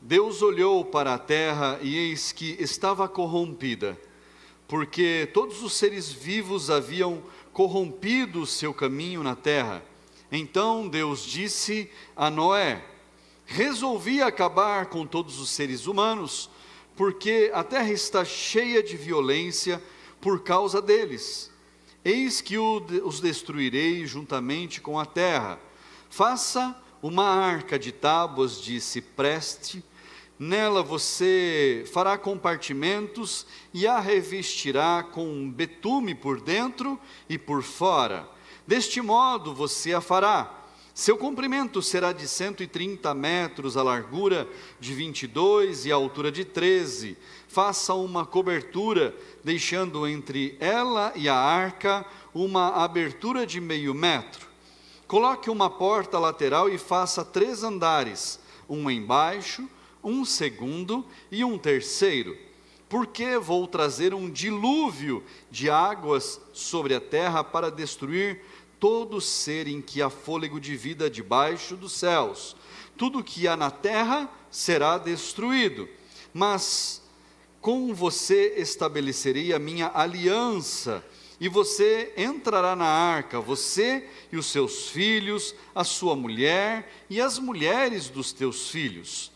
Deus olhou para a terra e eis que estava corrompida, porque todos os seres vivos haviam corrompido o seu caminho na terra. Então Deus disse a Noé: resolvi acabar com todos os seres humanos, porque a terra está cheia de violência por causa deles. Eis que os destruirei juntamente com a terra. Faça uma arca de tábuas de cipreste. Nela você fará compartimentos e a revestirá com betume por dentro e por fora. Deste modo você a fará. Seu comprimento será de 130 metros, a largura de 22 e a altura de 13. Faça uma cobertura, deixando entre ela e a arca uma abertura de 0,5 metro. Coloque uma porta lateral e faça 3 andares, um embaixo, um segundo e um terceiro, porque vou trazer um dilúvio de águas sobre a terra para destruir todo ser em que há fôlego de vida debaixo dos céus. Tudo que há na terra será destruído, mas com você estabelecerei a minha aliança, e você entrará na arca, você e os seus filhos, a sua mulher e as mulheres dos teus filhos.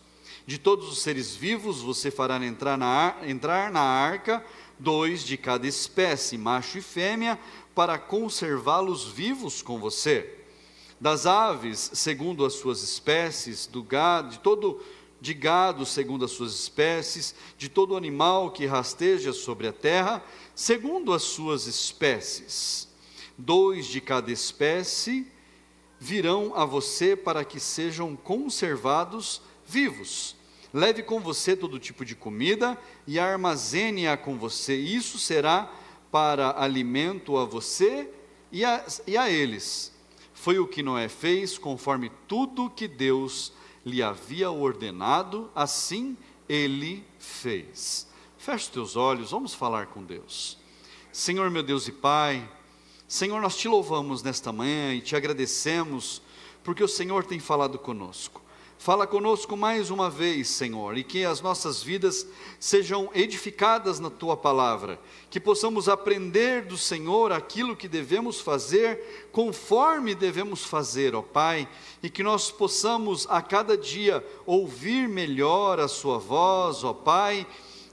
De todos os seres vivos você fará entrar na arca 2 de cada espécie, macho e fêmea, para conservá-los vivos com você. Das aves, segundo as suas espécies, do gado, de gado segundo as suas espécies, de todo animal que rasteja sobre a terra, segundo as suas espécies. 2 de cada espécie virão a você para que sejam conservados vivos. Leve com você todo tipo de comida e armazene-a com você. Isso será para alimento a você e a eles. Foi o que Noé fez, conforme tudo que Deus lhe havia ordenado, assim ele fez. Feche os teus olhos, vamos falar com Deus. Senhor meu Deus e Pai, Senhor, nós te louvamos nesta manhã e te agradecemos, porque o Senhor tem falado conosco. Fala conosco mais uma vez, Senhor, e que as nossas vidas sejam edificadas na Tua palavra, que possamos aprender do Senhor aquilo que devemos fazer, conforme devemos fazer, ó Pai, e que nós possamos a cada dia ouvir melhor a Sua voz, ó Pai,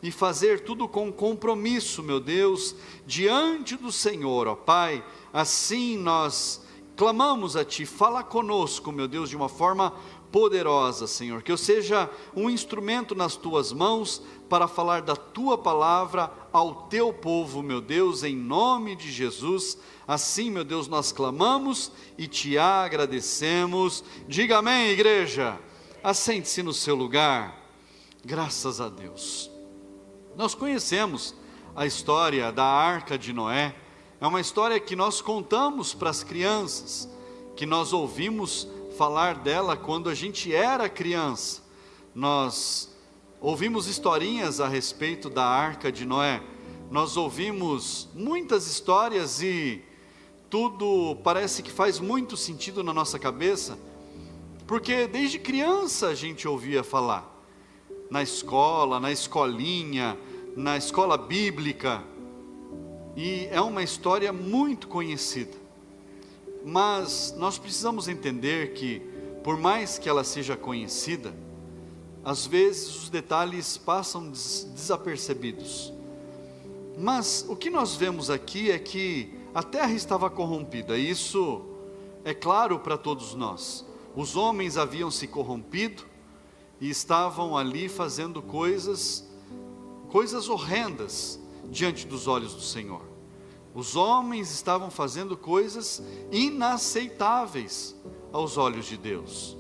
e fazer tudo com compromisso, meu Deus, diante do Senhor, ó Pai. Assim nós clamamos a Ti, fala conosco, meu Deus, de uma forma poderosa, Senhor, que eu seja um instrumento nas Tuas mãos para falar da Tua palavra ao Teu povo, meu Deus, em nome de Jesus. Assim, meu Deus, nós clamamos e Te agradecemos. Diga amém, igreja. Assente-se no seu lugar. Graças a Deus. Nós conhecemos a história da Arca de Noé. É uma história que nós contamos para as crianças, que nós ouvimos falar dela quando a gente era criança. Nós ouvimos historinhas a respeito da Arca de Noé. Nós ouvimos muitas histórias e tudo parece que faz muito sentido na nossa cabeça, porque desde criança a gente ouvia falar. Na escola, na escolinha, na escola bíblica. E é uma história muito conhecida. Mas nós precisamos entender que, por mais que ela seja conhecida, às vezes os detalhes passam desapercebidos. Mas o que nós vemos aqui é que a terra estava corrompida. Isso é claro para todos nós. Os homens haviam se corrompido e estavam ali fazendo coisas horrendas diante dos olhos do Senhor. Os homens estavam fazendo coisas inaceitáveis aos olhos de Deus.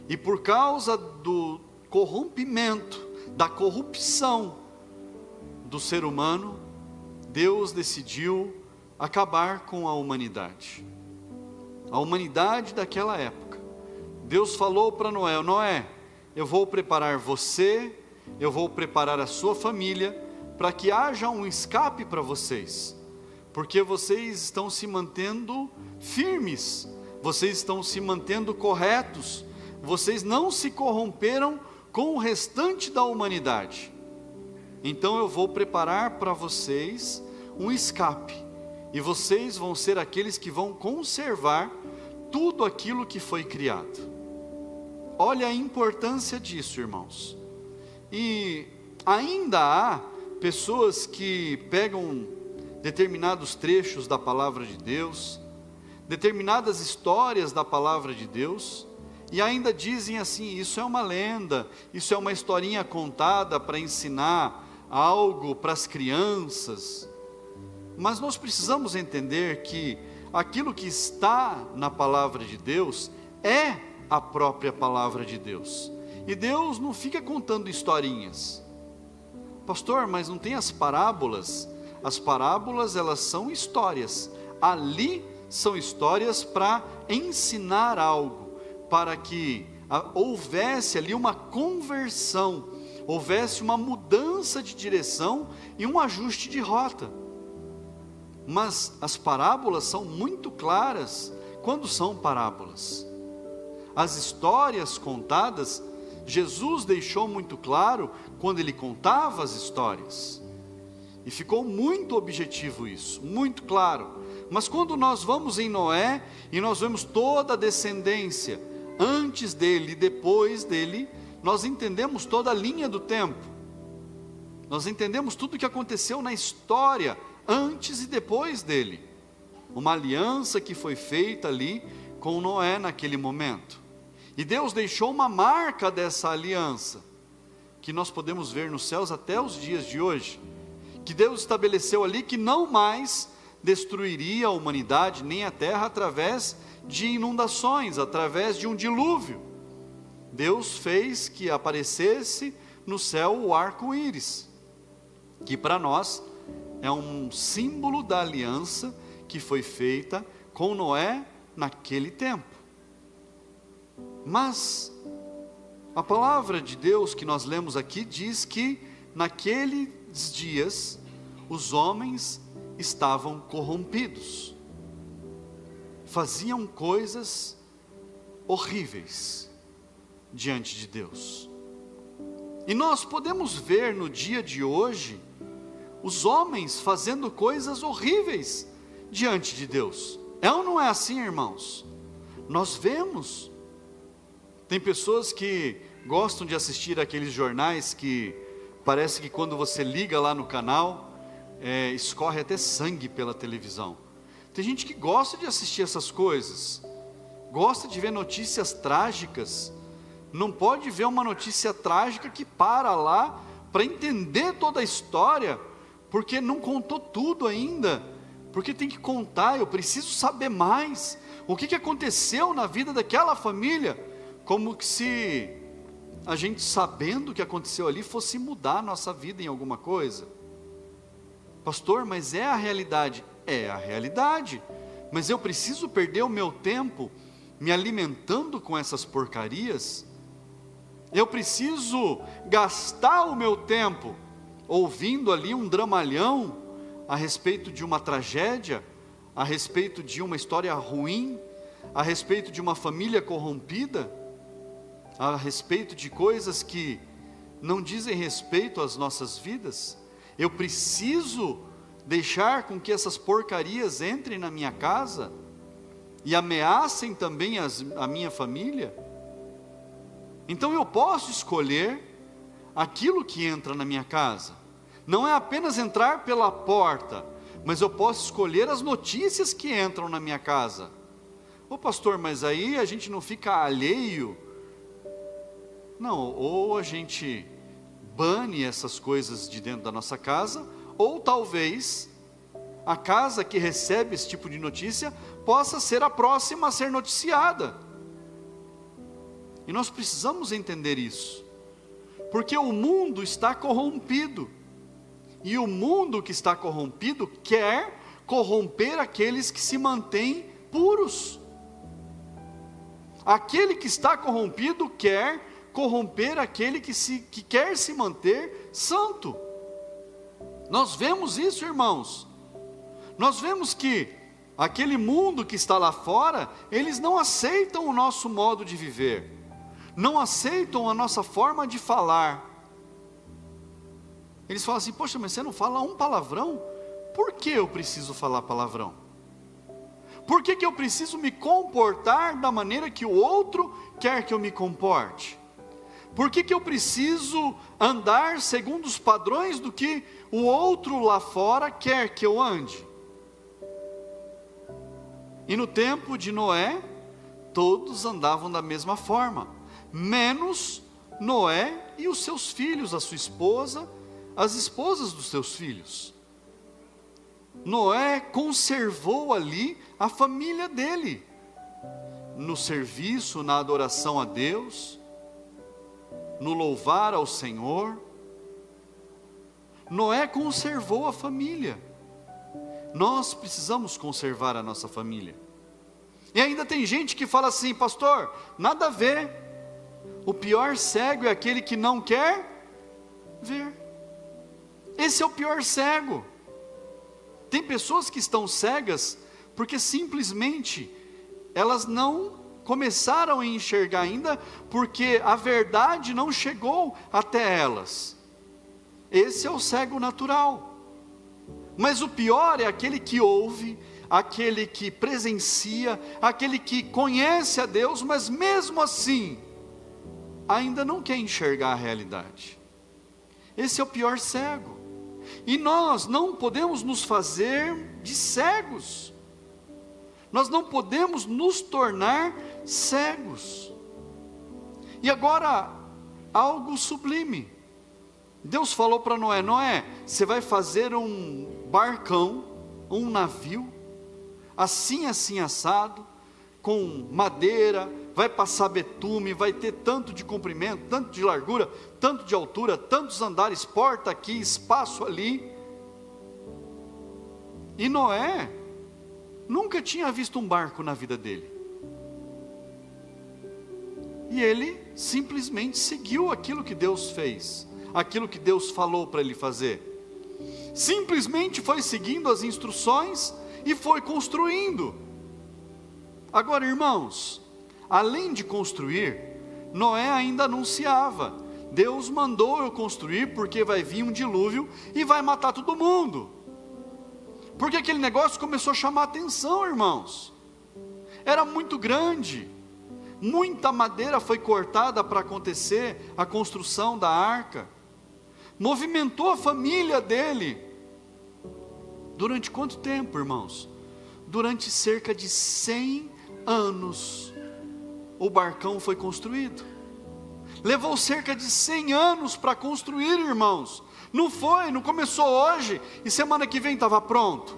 E por causa do corrompimento, da corrupção do ser humano, Deus decidiu acabar com a humanidade. A humanidade daquela época. Deus falou para Noé: Noé, eu vou preparar você, eu vou preparar a sua família, para que haja um escape para vocês. Porque vocês estão se mantendo firmes, vocês estão se mantendo corretos, vocês não se corromperam com o restante da humanidade. Então eu vou preparar para vocês um escape, e vocês vão ser aqueles que vão conservar tudo aquilo que foi criado. Olha a importância disso, irmãos. E ainda há pessoas que pegam determinados trechos da palavra de Deus, determinadas histórias da palavra de Deus, e ainda dizem assim: isso é uma lenda, isso é uma historinha contada para ensinar algo para as crianças. Mas nós precisamos entender que aquilo que está na palavra de Deus é a própria palavra de Deus. E Deus não fica contando historinhas. Pastor, mas não tem as parábolas? As parábolas, elas são histórias. Ali são histórias para ensinar algo, para que houvesse ali uma conversão, houvesse uma mudança de direção e um ajuste de rota. Mas as parábolas são muito claras quando são parábolas. As histórias contadas, Jesus deixou muito claro quando ele contava as histórias. E ficou muito objetivo isso, muito claro. Mas quando nós vamos em Noé e nós vemos toda a descendência, antes dele e depois dele, nós entendemos toda a linha do tempo. Nós entendemos tudo o que aconteceu na história, antes e depois dele. Uma aliança que foi feita ali com Noé naquele momento. E Deus deixou uma marca dessa aliança, que nós podemos ver nos céus até os dias de hoje. Que Deus estabeleceu ali que não mais destruiria a humanidade nem a terra através de inundações, através de um dilúvio. Deus fez que aparecesse no céu o arco-íris, que para nós é um símbolo da aliança que foi feita com Noé naquele tempo. Mas a palavra de Deus que nós lemos aqui diz que naqueles dias os homens estavam corrompidos, faziam coisas horríveis diante de Deus. E nós podemos ver no dia de hoje os homens fazendo coisas horríveis diante de Deus. É ou não é assim, irmãos? Nós vemos. Tem pessoas que gostam de assistir aqueles jornais que parece que quando você liga lá no canal, escorre até sangue pela televisão. Tem gente que gosta de assistir essas coisas, gosta de ver notícias trágicas. Não pode ver uma notícia trágica que para lá para entender toda a história, porque não contou tudo ainda, porque tem que contar. Eu preciso saber mais, o que aconteceu na vida daquela família, como que se a gente, sabendo o que aconteceu ali, fosse mudar a nossa vida em alguma coisa. Pastor, mas é a realidade? É a realidade, mas eu preciso perder o meu tempo me alimentando com essas porcarias? Eu preciso gastar o meu tempo ouvindo ali um dramalhão a respeito de uma tragédia, a respeito de uma história ruim, a respeito de uma família corrompida, a respeito de coisas que não dizem respeito às nossas vidas? Eu preciso deixar com que essas porcarias entrem na minha casa e ameacem também a minha família? Então eu posso escolher aquilo que entra na minha casa. Não é apenas entrar pela porta, mas eu posso escolher as notícias que entram na minha casa. Ô pastor, mas aí a gente não fica alheio? Não, ou a gente bane essas coisas de dentro da nossa casa, ou talvez a casa que recebe esse tipo de notícia possa ser a próxima a ser noticiada. E nós precisamos entender isso, porque o mundo está corrompido, e o mundo que está corrompido quer corromper aqueles que se mantêm puros. Aquele que está corrompido quer corromper aquele que quer se manter santo. Nós vemos isso, irmãos. Nós vemos que aquele mundo que está lá fora, eles não aceitam o nosso modo de viver. não aceitam a nossa forma de falar. Eles falam assim: poxa, mas você não fala um palavrão? Por que eu preciso falar palavrão? Por que eu preciso me comportar da maneira que o outro quer que eu me comporte? Por que eu preciso andar segundo os padrões do que o outro lá fora quer que eu ande? E no tempo de Noé, todos andavam da mesma forma, menos Noé e os seus filhos, a sua esposa, as esposas dos seus filhos. Noé conservou ali a família dele, no serviço, na adoração a Deus, no louvar ao Senhor. Noé conservou a família. Nós precisamos conservar a nossa família. E ainda tem gente que fala assim: pastor, nada a ver, o pior cego é aquele que não quer ver. Esse é o pior cego. Tem pessoas que estão cegas porque simplesmente elas não começaram a enxergar ainda, porque a verdade não chegou até elas. Esse é o cego natural. Mas o pior é aquele que ouve, aquele que presencia, aquele que conhece a Deus, mas mesmo assim ainda não quer enxergar a realidade. Esse é o pior cego. E nós não podemos nos fazer de cegos. Nós não podemos nos tornar cegos. E agora, algo sublime. Deus falou para Noé: Noé, você vai fazer um barcão, um navio, assim, assim, assado, com madeira, vai passar betume, vai ter tanto de comprimento, tanto de largura, tanto de altura, tantos andares, porta aqui, espaço ali. E Noé nunca tinha visto um barco na vida dele. E ele simplesmente seguiu aquilo que Deus fez, aquilo que Deus falou para ele fazer. Simplesmente foi seguindo as instruções e foi construindo. Agora, irmãos, além de construir, Noé ainda anunciava: Deus mandou eu construir porque vai vir um dilúvio e vai matar todo mundo. Porque aquele negócio começou a chamar a atenção, irmãos. Era muito grande. Muita madeira foi cortada para acontecer a construção da arca. Movimentou a família dele. Durante quanto tempo, irmãos? Durante cerca de 100 anos o barcão foi construído. Levou cerca de 100 anos para construir, irmãos. Não começou hoje e semana que vem estava pronto.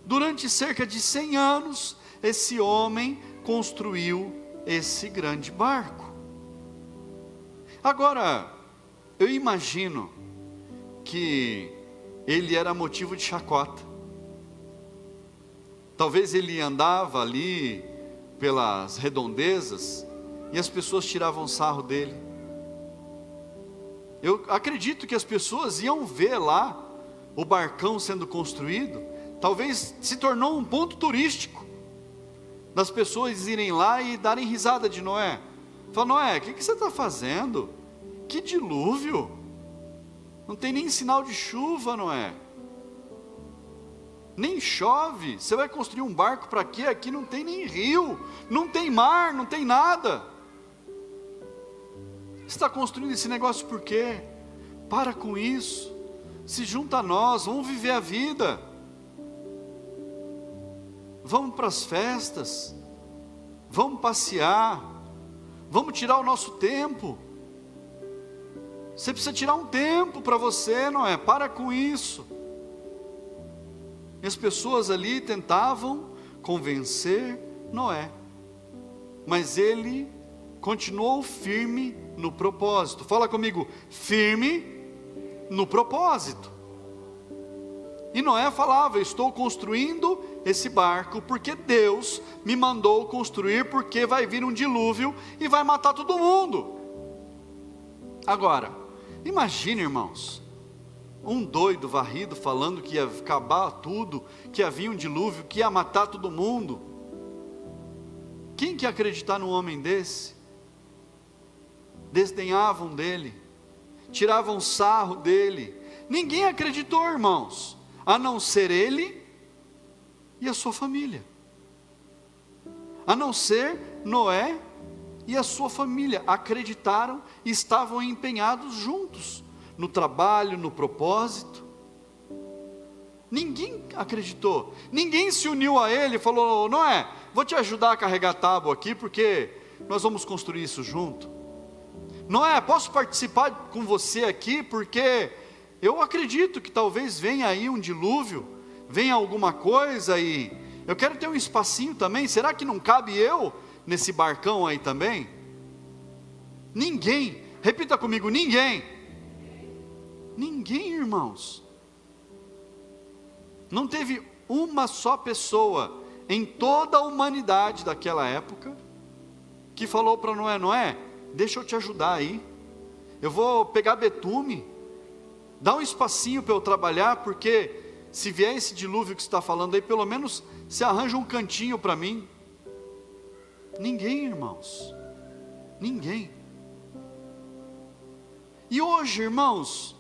Durante cerca de 100 anos, esse homem construiu esse grande barco. Agora, eu imagino que ele era motivo de chacota. Talvez ele andava ali pelas redondezas e as pessoas tiravam sarro dele. Eu acredito que as pessoas iam ver lá o barcão sendo construído. Talvez se tornou um ponto turístico das pessoas irem lá e darem risada de Noé. Fala: Noé, o que você está fazendo? Que dilúvio! Não tem nem sinal de chuva, Noé. Nem chove. Você vai construir um barco para quê? Aqui não tem nem rio, não tem mar, não tem nada. Você está construindo esse negócio por quê? Para com isso. Se junta a nós, vamos viver a vida. Vamos para as festas. Vamos passear. Vamos tirar o nosso tempo. Você precisa tirar um tempo para você, não é? Para com isso. E as pessoas ali tentavam convencer Noé. Mas ele continuou firme no propósito. Fala comigo: firme no propósito. E Noé falava: eu estou construindo esse barco porque Deus me mandou construir, porque vai vir um dilúvio e vai matar todo mundo. Agora, imagine, irmãos, um doido varrido falando que ia acabar tudo, que havia um dilúvio, que ia matar todo mundo. Quem quer acreditar num homem desse? desdenhavam dele, tiravam sarro dele. Ninguém acreditou, irmãos, a não ser ele e a sua família. A não ser Noé e a sua família acreditaram e estavam empenhados juntos no trabalho, no propósito. Ninguém acreditou, ninguém se uniu a ele e falou: Noé, vou te ajudar a carregar a tábua aqui, porque nós vamos construir isso junto. Noé, posso participar com você aqui, porque eu acredito que talvez venha aí um dilúvio, venha alguma coisa e eu quero ter um espacinho também. Será que não cabe eu nesse barcão aí também? Ninguém, repita comigo, ninguém, irmãos. Não teve uma só pessoa em toda a humanidade daquela época que falou para Noé: Noé, deixa eu te ajudar aí, eu vou pegar betume, dá um espacinho para eu trabalhar, porque se vier esse dilúvio que você está falando aí, pelo menos você arranja um cantinho para mim. Ninguém, irmãos, ninguém. E hoje, irmãos,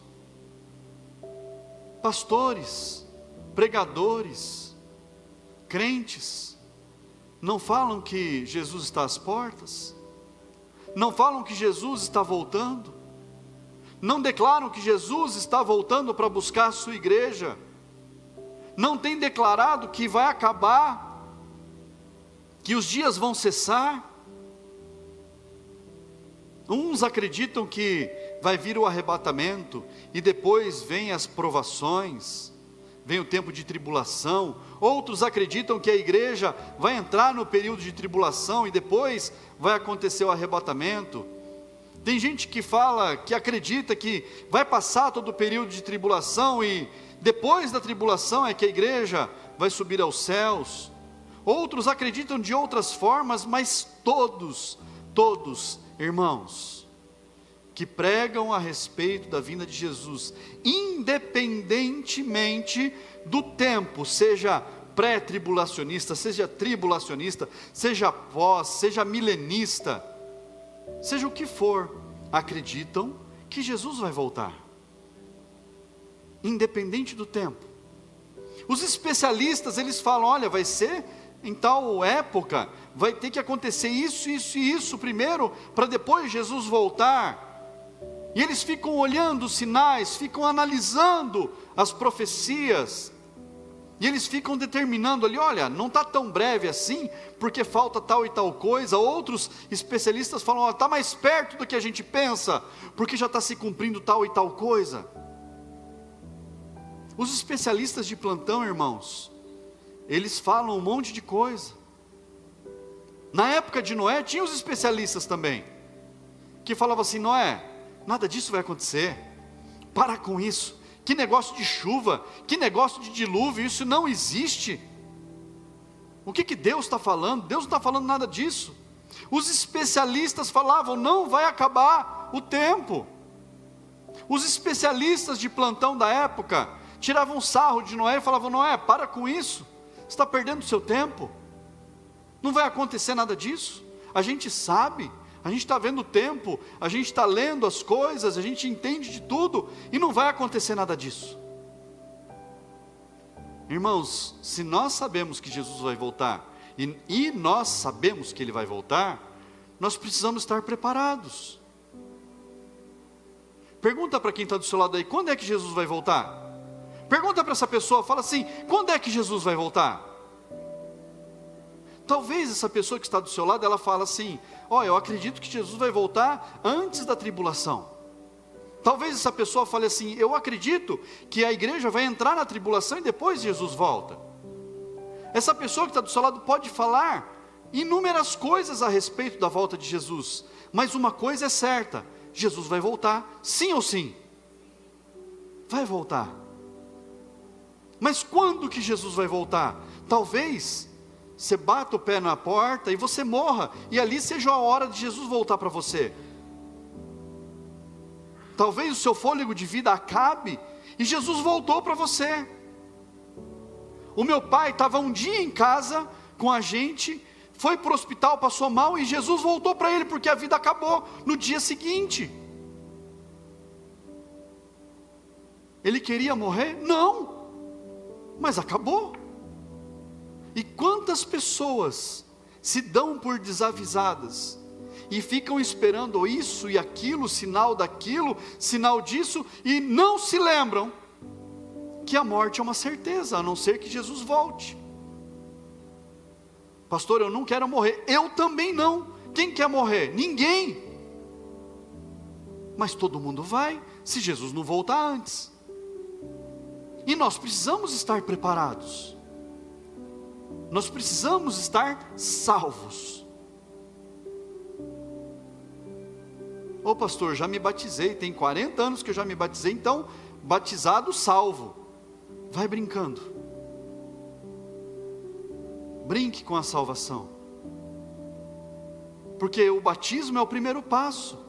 pastores, pregadores, crentes, não falam que Jesus está às portas? Não falam que Jesus está voltando? Não declaram que Jesus está voltando para buscar a sua igreja? Não tem declarado que vai acabar, que os dias vão cessar? Uns acreditam que vai vir o arrebatamento e depois vem as provações, vem o tempo de tribulação. Outros acreditam que a igreja vai entrar no período de tribulação e depois vai acontecer o arrebatamento. Tem gente que fala, que acredita que vai passar todo o período de tribulação e depois da tribulação é que a igreja vai subir aos céus. Outros acreditam de outras formas, mas todos, irmãos, que pregam a respeito da vinda de Jesus, independentemente do tempo, seja pré-tribulacionista, seja tribulacionista, seja pós, seja milenista, seja o que for, acreditam que Jesus vai voltar, independente do tempo. Os especialistas, eles falam: olha, vai ser em tal época, vai ter que acontecer isso, isso e isso primeiro, para depois Jesus voltar. E eles ficam olhando os sinais, ficam analisando as profecias, e eles ficam determinando ali: olha, não está tão breve assim, porque falta tal e tal coisa. Outros especialistas falam: está mais perto do que a gente pensa, porque já está se cumprindo tal e tal coisa. Os especialistas de plantão, irmãos, eles falam um monte de coisa. Na época de Noé, tinha os especialistas também, que falavam assim: Noé, nada disso vai acontecer, para com isso, que negócio de chuva, que negócio de dilúvio, isso não existe. O que Deus está falando? Deus não está falando nada disso. Os especialistas falavam: não vai acabar o tempo. Os especialistas de plantão da época tiravam sarro de Noé e falavam: Noé, para com isso, você está perdendo o seu tempo, não vai acontecer nada disso. A gente sabe, a gente está vendo o tempo, a gente está lendo as coisas, a gente entende de tudo, e não vai acontecer nada disso. Irmãos, se nós sabemos que Jesus vai voltar, e nós sabemos que Ele vai voltar, nós precisamos estar preparados. Pergunta para quem está do seu lado aí: quando é que Jesus vai voltar? Pergunta para essa pessoa, fala assim: quando é que Jesus vai voltar? Talvez essa pessoa que está do seu lado, ela fala assim: eu acredito que Jesus vai voltar antes da tribulação. Talvez essa pessoa fale assim: eu acredito que a igreja vai entrar na tribulação e depois Jesus volta. Essa pessoa que está do seu lado pode falar inúmeras coisas a respeito da volta de Jesus, mas uma coisa é certa: Jesus vai voltar, sim ou sim? Vai voltar. Mas quando que Jesus vai voltar? Talvez você bata o pé na porta e você morra, e ali seja a hora de Jesus voltar para você. Talvez o seu fôlego de vida acabe e Jesus voltou para você. O meu pai estava um dia em casa com a gente, foi para o hospital, passou mal, e Jesus voltou para ele, porque a vida acabou no dia seguinte. Ele queria morrer? Não, mas acabou. E quantas pessoas se dão por desavisadas, e ficam esperando isso e aquilo, sinal daquilo, sinal disso, e não se lembram que a morte é uma certeza, a não ser que Jesus volte. Pastor, eu não quero morrer. Eu também não. Quem quer morrer? Ninguém. Mas todo mundo vai, se Jesus não voltar antes. E nós precisamos estar preparados. Nós precisamos estar salvos. Ô pastor, já me batizei, tem 40 anos que eu já me batizei, então, batizado, salvo. Vai brincando. Brinque com a salvação. Porque o batismo é o primeiro passo.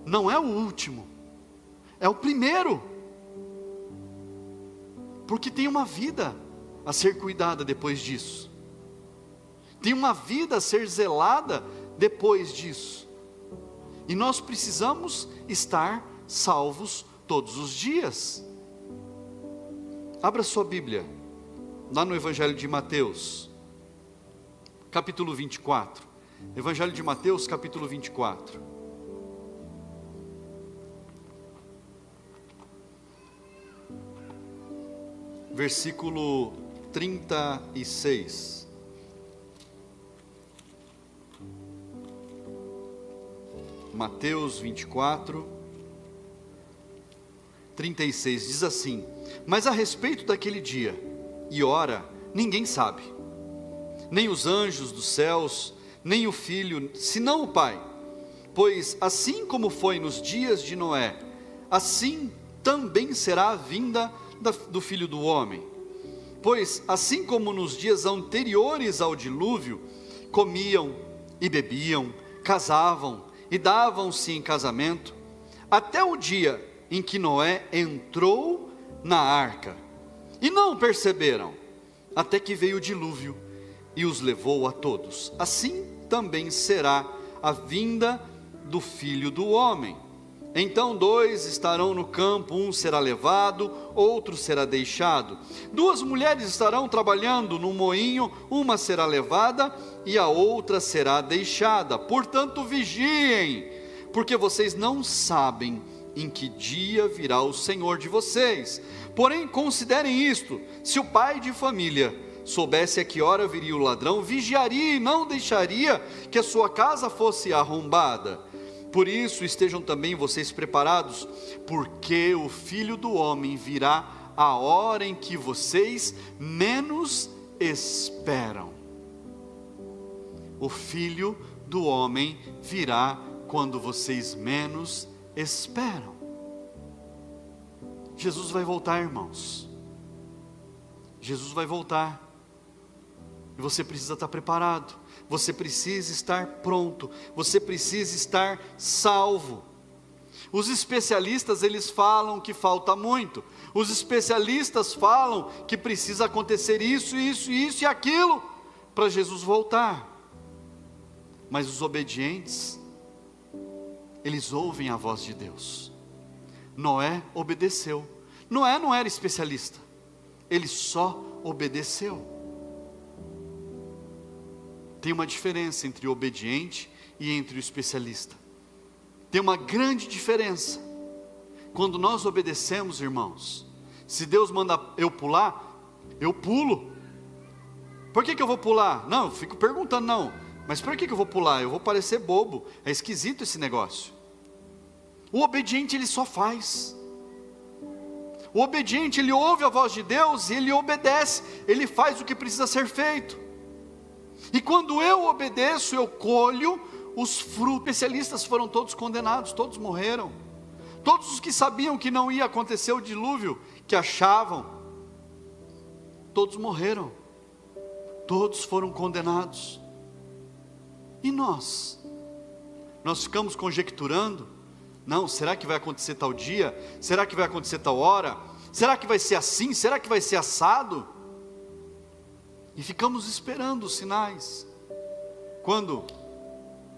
Não é o último. É o primeiro. Porque tem uma vida a ser cuidada depois disso. Tem uma vida a ser zelada depois disso. E nós precisamos estar salvos todos os dias. Abra sua Bíblia, lá no Evangelho de Mateus, capítulo 24. Evangelho de Mateus, capítulo 24. Versículo 36. Mateus 24, 36, diz assim: mas a respeito daquele dia e hora, ninguém sabe, nem os anjos dos céus, nem o Filho, senão o Pai. Pois assim como foi nos dias de Noé, assim também será a vinda do Filho do Homem. Pois assim como nos dias anteriores ao dilúvio, comiam e bebiam, casavam e davam-se em casamento, até o dia em que Noé entrou na arca, e não perceberam, até que veio o dilúvio e os levou a todos. Assim também será a vinda do Filho do Homem. Então 2 estarão no campo, um será levado, outro será deixado. 2 mulheres estarão trabalhando no moinho, uma será levada e a outra será deixada. Portanto vigiem, porque vocês não sabem em que dia virá o Senhor de vocês. Porém considerem isto: se o pai de família soubesse a que hora viria o ladrão, vigiaria e não deixaria que a sua casa fosse arrombada. Por isso estejam também vocês preparados, porque o Filho do Homem virá a hora em que vocês menos esperam. O Filho do Homem virá quando vocês menos esperam. Jesus vai voltar, irmãos. Jesus vai voltar. E você precisa estar preparado. Você precisa estar pronto. Você precisa estar salvo. Os especialistas, eles falam que falta muito. Os especialistas falam que precisa acontecer isso, isso, isso e aquilo para Jesus voltar. Mas os obedientes, eles ouvem a voz de Deus. Noé obedeceu. Noé não era especialista. Ele só obedeceu. Tem uma diferença entre o obediente e entre o especialista. Tem uma grande diferença. Quando nós obedecemos, irmãos, se Deus manda eu pular, eu pulo. Por que eu vou pular? Não, eu fico perguntando, não. Mas por que eu vou pular? Eu vou parecer bobo. É esquisito esse negócio. O obediente, ele só faz. O obediente, ele ouve a voz de Deus e ele obedece. Ele faz o que precisa ser feito. E quando eu obedeço, eu colho os frutos. Os especialistas foram todos condenados, todos morreram. Todos os que sabiam que não ia acontecer o dilúvio, que achavam, todos morreram. Todos foram condenados. E nós? Nós ficamos conjecturando? Não, será que vai acontecer tal dia? Será que vai acontecer tal hora? Será que vai ser assim? Será que vai ser assado? E ficamos esperando os sinais. Quando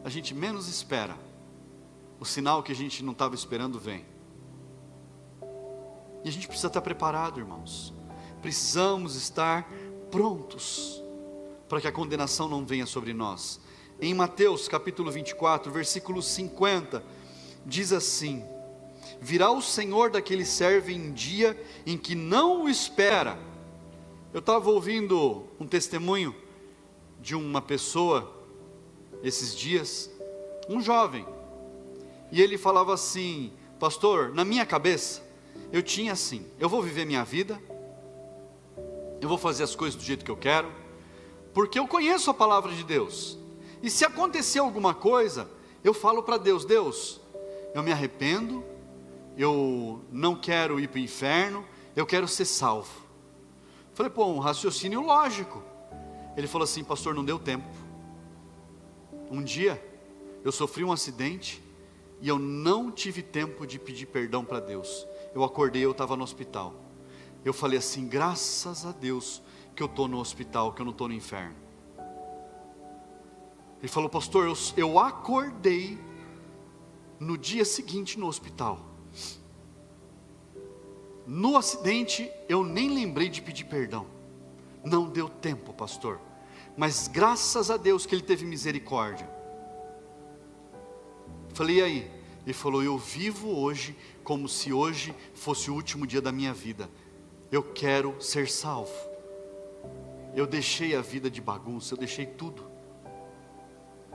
a gente menos espera, o sinal que a gente não estava esperando vem. E a gente precisa estar preparado, irmãos. Precisamos estar prontos para que a condenação não venha sobre nós. Em Mateus capítulo 24, versículo 50, diz assim: virá o Senhor daquele servo em dia em que não o espera. Eu estava ouvindo um testemunho de uma pessoa esses dias, um jovem, e ele falava assim: pastor, na minha cabeça eu tinha assim, eu vou viver minha vida, eu vou fazer as coisas do jeito que eu quero, porque eu conheço a palavra de Deus, e se acontecer alguma coisa, eu falo para Deus: Deus, eu me arrependo, eu não quero ir para o inferno, eu quero ser salvo. Falei, pô, um raciocínio lógico. Ele falou assim: pastor, não deu tempo. Um dia, eu sofri um acidente, e eu não tive tempo de pedir perdão para Deus. Eu acordei, eu estava no hospital. Eu falei assim: graças a Deus que eu estou no hospital, que eu não estou no inferno. Ele falou: pastor, eu acordei no dia seguinte no hospital. No acidente, eu nem lembrei de pedir perdão. Não deu tempo, pastor. Mas graças a Deus que Ele teve misericórdia. Falei: e aí? Ele falou: eu vivo hoje como se hoje fosse o último dia da minha vida. Eu quero ser salvo. Eu deixei a vida de bagunça, eu deixei tudo.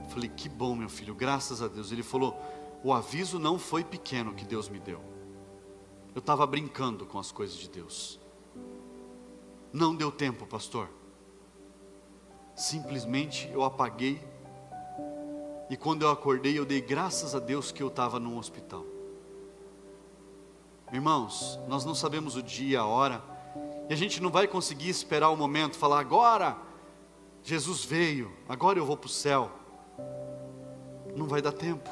Falei: que bom, meu filho, graças a Deus. Ele falou: o aviso não foi pequeno que Deus me deu. Eu estava brincando com as coisas de Deus. Não deu tempo, pastor. Simplesmente eu apaguei. E quando eu acordei, eu dei graças a Deus que eu estava num hospital. Irmãos, nós não sabemos o dia, a hora, e a gente não vai conseguir esperar o momento, falar: agora Jesus veio, agora eu vou para o céu. Não vai dar tempo.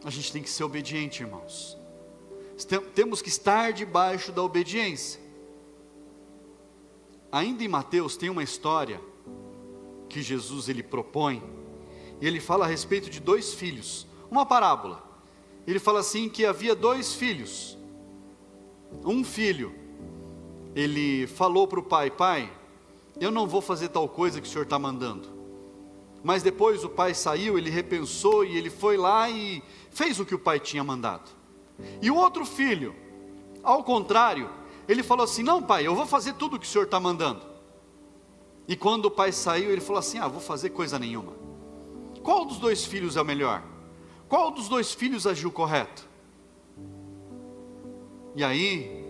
A gente tem que ser obediente, irmãos. Temos que estar debaixo da obediência. Ainda em Mateus tem uma história que Jesus ele propõe, e ele fala a respeito de 2 filhos, uma parábola. Ele fala assim que havia 2 filhos. Um filho, ele falou para o pai: pai, eu não vou fazer tal coisa que o senhor está mandando. Mas depois o pai saiu, ele repensou e ele foi lá e fez o que o pai tinha mandado. E o outro filho, ao contrário, ele falou assim: não, pai, eu vou fazer tudo o que o senhor está mandando. E quando o pai saiu, ele falou assim: vou fazer coisa nenhuma. Qual dos 2 filhos é o melhor? Qual dos 2 filhos agiu correto? E aí,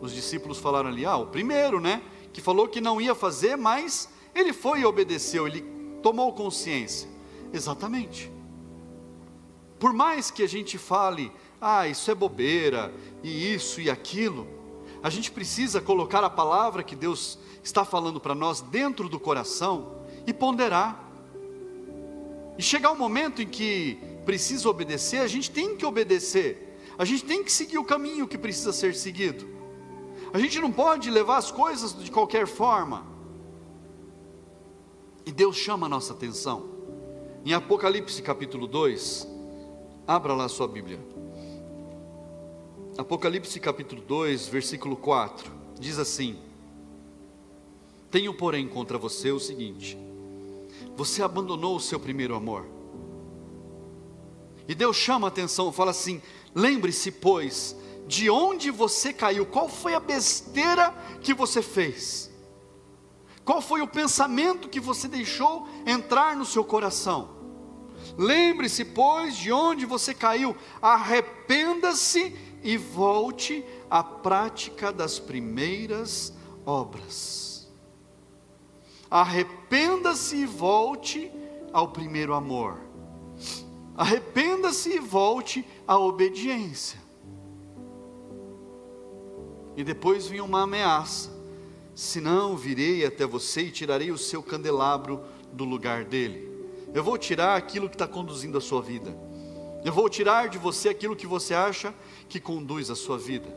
os discípulos falaram ali: o primeiro, né, que falou que não ia fazer, mas ele foi e obedeceu, ele tomou consciência. Exatamente. Por mais que a gente fale: isso é bobeira, e isso e aquilo, a gente precisa colocar a palavra que Deus está falando para nós dentro do coração e ponderar. E chegar um momento em que precisa obedecer, a gente tem que obedecer. A gente tem que seguir o caminho que precisa ser seguido. A gente não pode levar as coisas de qualquer forma. E Deus chama a nossa atenção. Em Apocalipse capítulo 2, abra lá a sua Bíblia. Apocalipse capítulo 2, versículo 4, diz assim: tenho porém contra você o seguinte: você abandonou o seu primeiro amor. E Deus chama a atenção, fala assim: lembre-se, pois, de onde você caiu. Qual foi a besteira que você fez? Qual foi o pensamento que você deixou entrar no seu coração? Lembre-se, pois, de onde você caiu. Arrependa-se e volte à prática das primeiras obras. Arrependa-se e volte ao primeiro amor. Arrependa-se e volte à obediência. E depois vinha uma ameaça: senão virei até você e tirarei o seu candelabro do lugar dele. Eu vou tirar aquilo que está conduzindo a sua vida. Eu vou tirar de você aquilo que você acha que conduz a sua vida.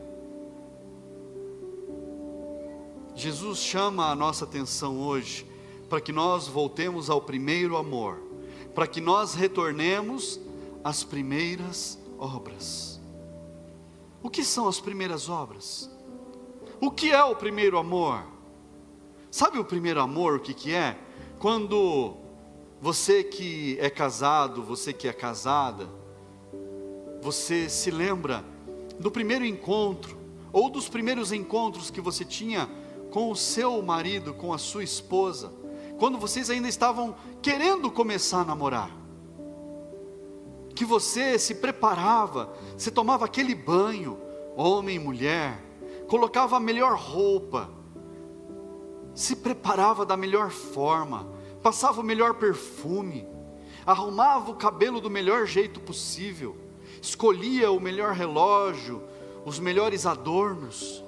Jesus chama a nossa atenção hoje para que nós voltemos ao primeiro amor, para que nós retornemos às primeiras obras. O que são as primeiras obras? O que é o primeiro amor? Sabe o primeiro amor, o que é? Quando você que é casado, você que é casada, você se lembra do primeiro encontro, ou dos primeiros encontros que você tinha com o seu marido, com a sua esposa, quando vocês ainda estavam querendo começar a namorar, que você se preparava, você tomava aquele banho, homem e mulher, colocava a melhor roupa, se preparava da melhor forma, passava o melhor perfume, arrumava o cabelo do melhor jeito possível, escolhia o melhor relógio, os melhores adornos,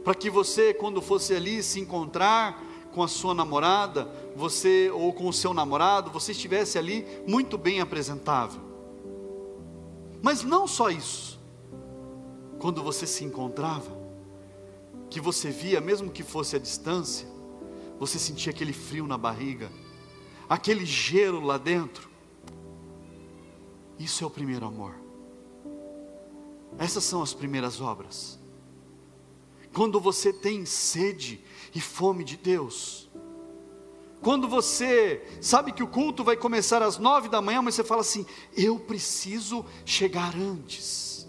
para que você, quando fosse ali se encontrar com a sua namorada, você ou com o seu namorado, você estivesse ali muito bem apresentável. Mas não só isso. Quando você se encontrava, que você via, mesmo que fosse à distância, você sentia aquele frio na barriga, aquele gelo lá dentro. Isso é o primeiro amor. Essas são as primeiras obras. Quando você tem sede e fome de Deus, quando você sabe que o culto vai começar às 9 da manhã, mas você fala assim: eu preciso chegar antes,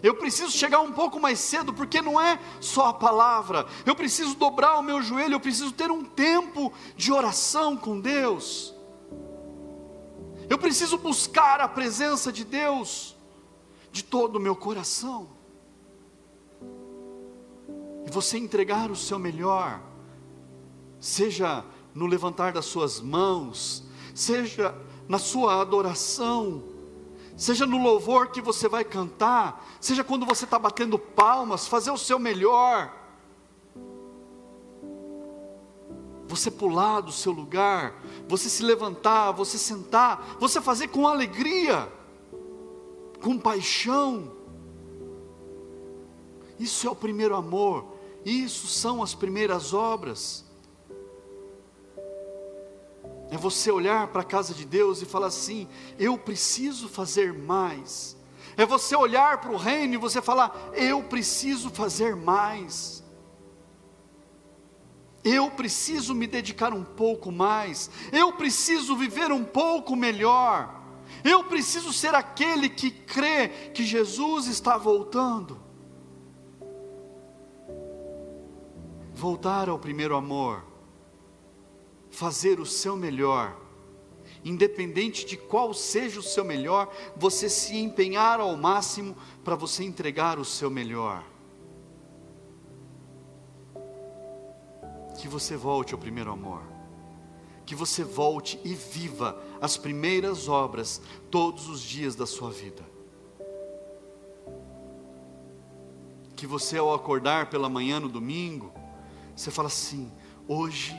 eu preciso chegar um pouco mais cedo, porque não é só a palavra, eu preciso dobrar o meu joelho, eu preciso ter um tempo de oração com Deus, eu preciso buscar a presença de Deus de todo o meu coração. E você entregar o seu melhor, seja no levantar das suas mãos, seja na sua adoração, seja no louvor que você vai cantar, seja quando você está batendo palmas, fazer o seu melhor, você pular do seu lugar, você se levantar, você sentar, você fazer com alegria, com paixão. Isso é o primeiro amor. Isso são as primeiras obras. É você olhar para a casa de Deus e falar assim: eu preciso fazer mais. É você olhar para o reino e você falar: eu preciso fazer mais. Eu preciso me dedicar um pouco mais. Eu preciso viver um pouco melhor. Eu preciso ser aquele que crê que Jesus está voltando. Voltar ao primeiro amor, fazer o seu melhor, independente de qual seja o seu melhor, você se empenhar ao máximo para você entregar o seu melhor. Que você volte ao primeiro amor, que você volte e viva as primeiras obras todos os dias da sua vida. Que você, ao acordar pela manhã no domingo, você fala assim: hoje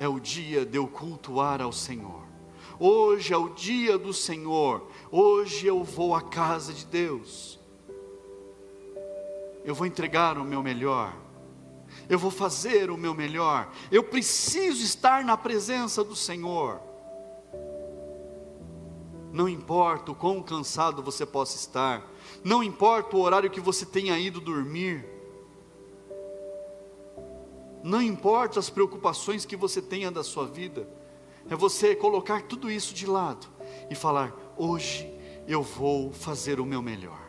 é o dia de eu cultuar ao Senhor, hoje é o dia do Senhor, hoje eu vou à casa de Deus, eu vou entregar o meu melhor, eu vou fazer o meu melhor, eu preciso estar na presença do Senhor. Não importa o quão cansado você possa estar, não importa o horário que você tenha ido dormir, não importa as preocupações que você tenha da sua vida, é você colocar tudo isso de lado e falar: hoje eu vou fazer o meu melhor.